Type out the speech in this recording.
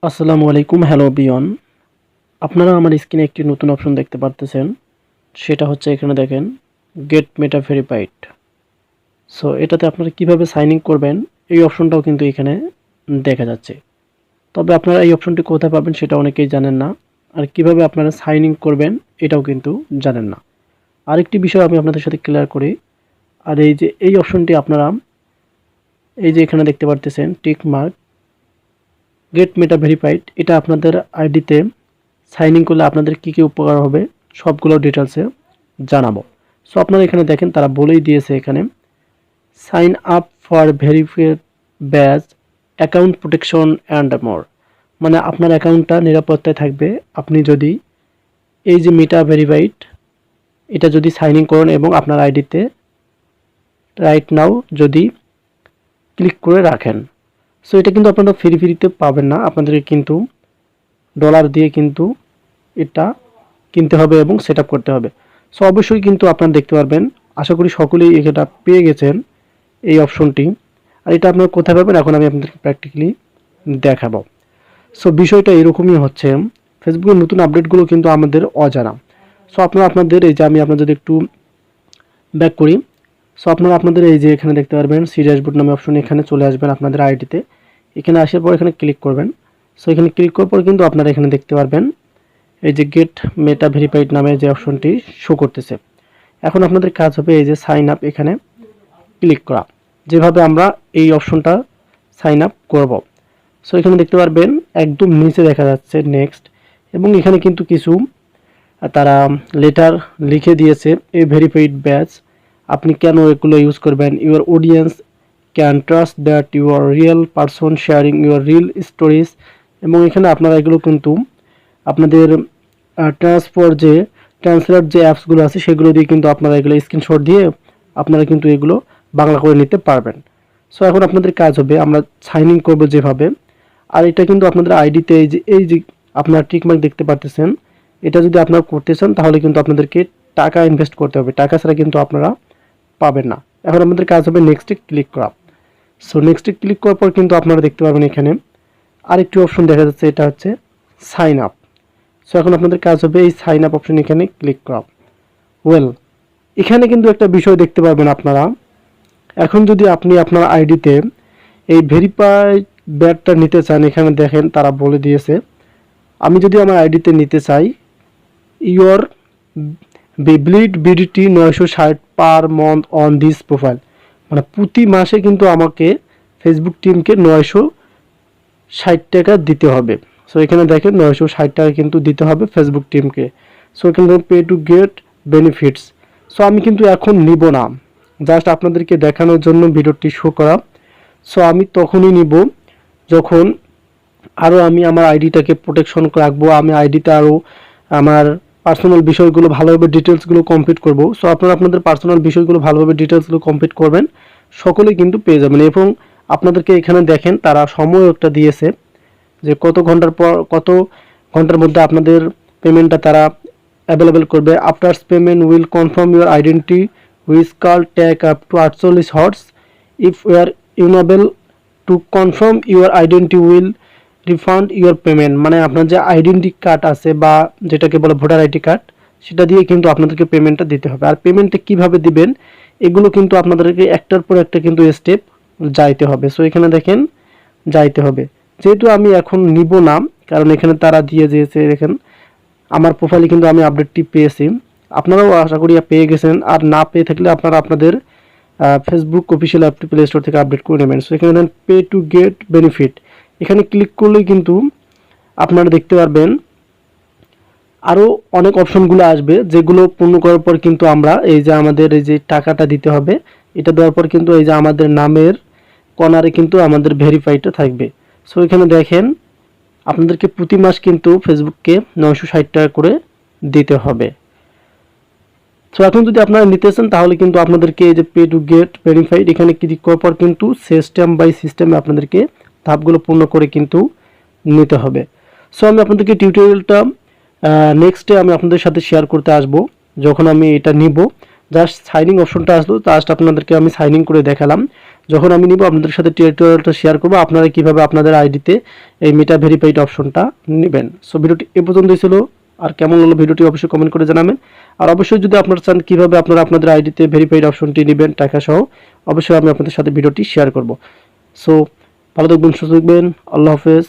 আসসালামু আলাইকুম, হ্যালো বিয়ন। আপনারা আমার স্ক্রিনে একটি নতুন অপশন দেখতে পারতেছেন। সেটা হচ্ছে এখানে দেখেন, গেট মেটা ভেরিফাইড। সো এটাতে আপনারা কিভাবে সাইন ইন করবেন এই অপশনটাও কিন্তু এখানে দেখা যাচ্ছে। তবে আপনারা এই অপশনটি কোথায় পাবেন সেটা অনেকেই জানেন না। আর কিভাবে আপনারা সাইন ইন করবেন এটাও কিন্তু জানেন না। আরেকটি বিষয় আমি আপনাদের সাথে ক্লিয়ার করি। আর এই যে এই অপশনটি আপনারা এই যে এখানে দেখতে পারতেছেন টিক মার্ক গেট মেটা ভেরিফাইড, এটা আপনাদের আইডিতে সাইন ইন করলে আপনাদের কী কী উপকার হবে সবগুলো ডিটেলসে জানাবো। সো আপনারা এখানে দেখেন তারা বলেই দিয়েছে এখানে sign up for verified badge account protection and more, মানে আপনার অ্যাকাউন্টটা নিরাপত্তায় থাকবে আপনি যদি এই যে মেটা ভেরিফাইড এটা যদি সাইন ইন করেন এবং আপনার আইডিতে রাইট নাও যদি ক্লিক করে রাখেন। সো এটা কিন্তু আপনারা ফ্রিতে পাবেন না, আপনাদেরকে কিন্তু ডলার দিয়ে কিন্তু এটা কিনতে হবে এবং সেট আপ করতে হবে। সো অবশ্যই কিন্তু আপনারা দেখতে পারবেন, আশা করি সকলেই এটা পেয়ে গেছেন এই অপশনটি। আর এটা আপনারা কোথায় পাবেন এখন আমি আপনাদেরকে প্র্যাকটিক্যালি দেখাবো। সো বিষয়টা এরকমই হচ্ছে, ফেসবুকের নতুন আপডেটগুলো কিন্তু আমাদের অজানা। সো আপনারা আপনাদের এই যে আমি আপনাদের একটু ব্যাক করি। সো আপনারা আপনাদের এই যে এখানে দেখতে পারবেন সি ড্যাশবোর্ড নামে অপশন, এখানে চলে আসবেন আপনাদের আইডিতে। এখানে আসার পর এখানে ক্লিক করবেন। সো এখানে ক্লিক করার পর কিন্তু আপনারা এখানে দেখতে পারবেন এই যে গেট মেটা ভেরিফাইড নামে যে অপশনটি শো করতেছে। এখন আপনাদের কাজ হবে এই যে সাইন আপ, এখানে ক্লিক করা, যেভাবে আমরা এই অপশনটা সাইন আপ করব। সো এখানে দেখতে পারবেন একদম নিচে দেখা যাচ্ছে নেক্সট, এবং এখানে কিন্তু কিছু তারা লেটার লিখে দিয়েছে এই ভেরিফাইড ব্যাচ আপনি কেন এগুলো ইউজ করবেন। Your audience can trust that you are real person sharing your real stories, এবং এখানে আপনারা এগুলো কিন্তু আপনাদের ট্রান্সলেট যে অ্যাপসগুলো আছে সেগুলো দিয়ে কিন্তু আপনারা এগুলো স্ক্রিনশট দিয়ে আপনারা কিন্তু এগুলো বাংলা করে নিতে পারবেন। সো এখন আপনাদের কাজ হবে আমরা সাইন ইন করবো যেভাবে, আর এটা কিন্তু আপনাদের আইডিতে এই যে আপনারা টিকমার্ক দেখতে পারতেছেন, এটা যদি আপনারা করতে চান তাহলে কিন্তু আপনাদেরকে টাকা ইনভেস্ট করতে হবে, টাকা ছাড়া কিন্তু আপনারা পাবেন না। এখন আপনাদের কাজ হবে নেক্সটে ক্লিক করা। সো নেক্সটে ক্লিক করার পর কিন্তু আপনারা দেখতে পাবেন এখানে আরেকটি অপশন দেখা যাচ্ছে, এটা হচ্ছে সাইন আপ। সো এখন আপনাদের কাজ হবে এই সাইন আপ অপশন এখানে ক্লিক করা। ওয়েল, এখানে কিন্তু একটা বিষয় দেখতে পারবেন আপনারা, এখন যদি আপনি আপনার আইডিতে এই ভেরিফাইড ব্যাডটা নিতে চান, এখানে দেখেন তারা বলে দিয়েছে আমি যদি আমার আইডিতে নিতে চাই ইউর বিব্লিড BDT 960 per month on this profile, মানে প্রতি মাসে কিন্তু আমাকে ফেসবুক টিমকে 960 টাকা দিতে হবে। সো এখানে দেখেন 960 টাকা কিন্তু দিতে হবে ফেসবুক টিমকে। সো এখানে pay to get benefits. So আমি কিন্তু এখন নিব না, জাস্ট আপনাদেরকে দেখানোর জন্য ভিডিওটি শো করা। সো আমি তখনই নিব যখন আরও আমি আমার আইডিটাকে প্রোটেকশন রাখবো, আমি আইডিতে আরও আমার পার্সোনাল বিষয়গুলো ভালোভাবে ডিটেলসগুলো কমপ্লিট করব। সো আপনারা আপনাদের পার্সোনাল বিষয়গুলো ভালোভাবে ডিটেলসগুলো কমপ্লিট করবেন, সকলেই কিন্তু পেয়ে যাবেন। এবং আপনাদেরকে এখানে দেখেন তারা সময় একটা দিয়েছে যে কত ঘন্টার মধ্যে আপনাদের পেমেন্টটা তারা অ্যাভেলেবেল করবে। After payment will confirm your identity which call take up to 48 hours. If you are unable to confirm your identity will refund your payment, মানে আপনার যে আইডেন্টি কার্ড আছে বা যেটাকে বলে ভোটার আইডি কার্ড, সেটা দিয়ে কিন্তু আপনাদেরকে পেমেন্টটা দিতে হবে। আর পেমেন্টটা কিভাবে দিবেন এগুলো কিন্তু আপনাদেরকে একটার পর একটা কিন্তু স্টেপ যাইতে হবে। সো এখানে দেখেন যাইতে হবে, যেহেতু আমি এখন নিব না কারণ এখানে তারা দিয়ে দিয়েছে, দেখেন আমার প্রোফাইলে কিন্তু আমি আপডেটটি পেয়েছি, আপনারাও আশা করি পেয়ে গেছেন। আর না পেয়ে থাকলে আপনারা আপনাদের ফেসবুক অফিসিয়াল অ্যাপটি প্লে স্টোর থেকে আপডেট করে নেবেন। সো এখানে দেন পে টু গেট বেনিফিট, এখানে ক্লিক করলেই কিন্তু আপনারা দেখতে পারবেন আরও অনেক অপশনগুলো আসবে, যেগুলো পূর্ণ করার পর কিন্তু আমরা এই যে আমাদের এই যে টাকাটা দিতে হবে, এটা দেওয়ার পর কিন্তু এই যে আমাদের নামের কর্নারে কিন্তু আমাদের ভেরিফাইডটা থাকবে। সো এখানে দেখেন আপনাদেরকে প্রতি মাস কিন্তু ফেসবুককে 960 টাকা করে দিতে হবে। সো এখন যদি আপনারা নিতে চান তাহলে কিন্তু আপনাদেরকে এই যে পে টু গেট ভেরিফাইড এখানে ক্লিক করার পর কিন্তু সিস্টেম বাই সিস্টেমে আপনাদেরকে ধাপগুলো পূর্ণ করে কিন্তু নিতে হবে। সো আমি আপনাদেরকে টিউটোরিয়ালটা নেক্সটে আমি আপনাদের সাথে শেয়ার করতে আসব যখন আমি এটা নিব। জাস্ট সাইনিং অপশনটা আসলো, জাস্ট আপনাদেরকে আমি সাইনিং করে দেখালাম। যখন আমি নিব আপনাদের সাথে টিউটোরিয়ালটা শেয়ার করব আপনারা কিভাবে আপনাদের আইডিতে এই মেটা ভেরিফাইড অপশনটা নেবেন। সো ভিডিওটি এ পর্যন্তই ছিল। আর কেমন হলো ভিডিওটি অবশ্যই কমেন্ট করে জানাবেন। আর অবশ্যই যদি আপনারা চান কিভাবে আপনারা আপনাদের আইডিতে ভেরিফাইড অপশনটি নেবেন টাকা সহ, অবশ্যই আমি আপনাদের সাথে ভিডিওটি শেয়ার করব। সো ভালো থাকবেন, সুস্থ থাকবেন, আল্লাহ হাফেজ।